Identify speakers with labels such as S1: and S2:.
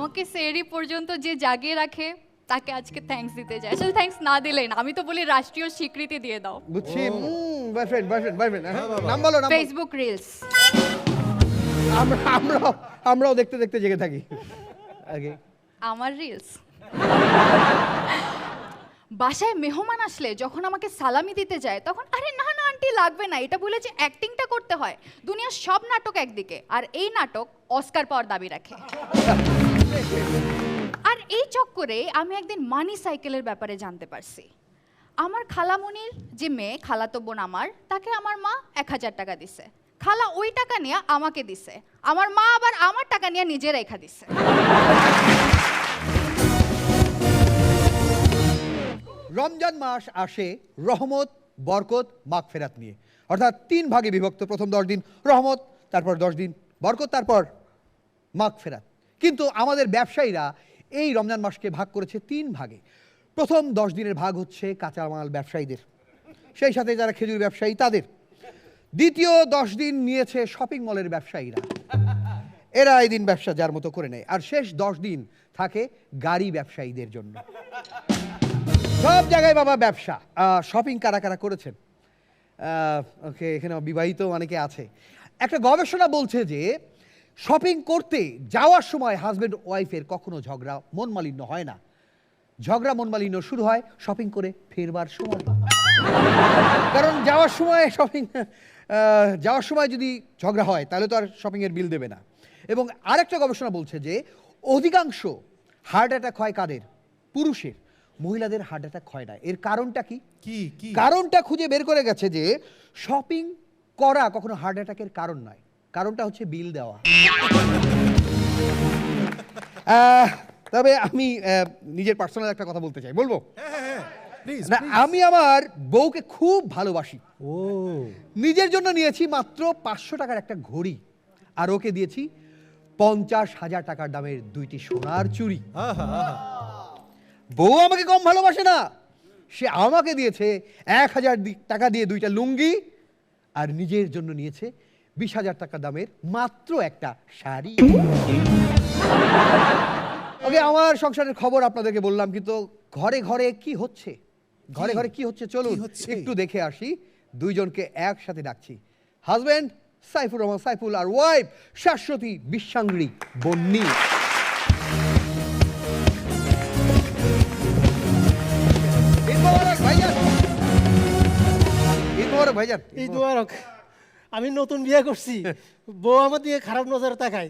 S1: আমাকে সেহরি পর্যন্ত যে জাগিয়ে রাখে তাকে আজকে থ্যাঙ্কস দিতে চাই। আসলে থ্যাঙ্কস না দিলেই না, আমি তো বলি রাষ্ট্রীয় স্বীকৃতি দিয়ে দাও।
S2: বুঝছি। বয়ফ্রেন্ড বয়ফ্রেন্ড বয়ফ্রেন্ড নাম বলো নাম বলো।
S1: Facebook reels.
S2: আমরাও দেখতে দেখতে জেগে থাকি। আগে
S1: আমার রিলস। বাসায় মেহমান আসলে যখন আমাকে সালামি দিতে যায় তখন আরে না না আন্টি লাগবে না, এটা বলে যে অ্যাক্টিংটা করতে হয়। দুনিয়ার সব নাটক একদিকে, আর এই নাটক অস্কার পাওয়ার দাবি রাখে। আর এই চক্করে আমি একদিন মানি সাইকেলের ব্যাপারে জানতে পারছি। আমার খালামণির যে মেয়ে, খালাতো বোন আমার, তাকে আমার মা 1000 টাকা দিছে। খালা ওই টাকা নিয়ে আমাকে দিছে, আমার মা আবার আমার টাকা নিয়ে নিজে রেখা দিছে।
S2: রমজান মাস আসে রহমত, বরকত, মাগফিরাত নিয়ে, অর্থাৎ 3 ভাগে বিভক্ত। প্রথম 10 দিন রহমত, তারপর 10 দিন বরকত, তারপর মাগফিরাত। কিন্তু আমাদের ব্যবসায়ীরা এই রমজান মাসকে ভাগ করেছে 3 ভাগে। প্রথম 10 দিনের ভাগ হচ্ছে কাঁচামাল ব্যবসায়ীদের, সেই সাথে যারা খেজুর ব্যবসায়ী তাদের। দ্বিতীয় 10 দিন নিয়েছে শপিং মলের ব্যবসায়ীরা, এরা এই দিন ব্যবসা যার মতো করে নেয়। আর শেষ 10 দিন থাকে গাড়ি ব্যবসায়ীদের জন্য। সব জায়গায় বাবা ব্যবসা। শপিং কারা কারা করেছেন? ওকে, এখানে বিবাহিত অনেকে আছে। একটা গবেষণা বলছে যে শপিং করতে যাওয়ার সময় হাজব্যান্ড ওয়াইফের কখনো ঝগড়া মনমালিন্য হয় না। ঝগড়া মনমালিন্য শুরু হয় শপিং করে ফেরবার সময়। কারণ যাওয়ার সময় যদি ঝগড়া হয় তাহলে তো আর শপিংয়ের বিল দেবে না। এবং আরেকটা গবেষণা বলছে যে অধিকাংশ হার্ট অ্যাটাক হয় কাদের? পুরুষের। মহিলাদের হার্ট অ্যাটাক হয় না। এর কারণটা কি? কারণটা খুঁজে বের করে গেছে যে শপিং করা কখনো হার্ট অ্যাটাকের কারণ নয়, কারণটা হচ্ছে বিল দেওয়া। তবে আমি নিজের পার্সোনাল একটা কথা বলতে চাই, বলবো? না, আমি আমার বউকে খুব ভালোবাসি। নিজের জন্য নিয়েছি মাত্র 500 টাকার একটা ঘড়ি, আর ওকে দিয়েছি 50,000 টাকার দামের 2টি সোনার চুড়ি। বউ আমাকে কম ভালোবাসে না, সে আমাকে দিয়েছে 1000 টাকা দিয়ে 2টা লুঙ্গি, আর নিজের জন্য নিয়েছে 20,000 টাকা দামের মাত্র একটা শাড়ি। ওকে, আমার সংসারের খবর আপনাদেরকে বললাম, কিন্তু ঘরে ঘরে কি হচ্ছে, ঘরে ঘরে কি হচ্ছে চলুন একটু দেখে আসি। দুইজনকে একসাথে ডাকছি, হাজবেন্ড সাইফুর রহমান সাইফুল আর ওয়াইফ শাশ্বতী বিশ্বাঙ্গী বন্নি।
S3: আমি নতুন বিয়ে করছি, বউ আমার দিকে খারাপ নজরে তাকায়।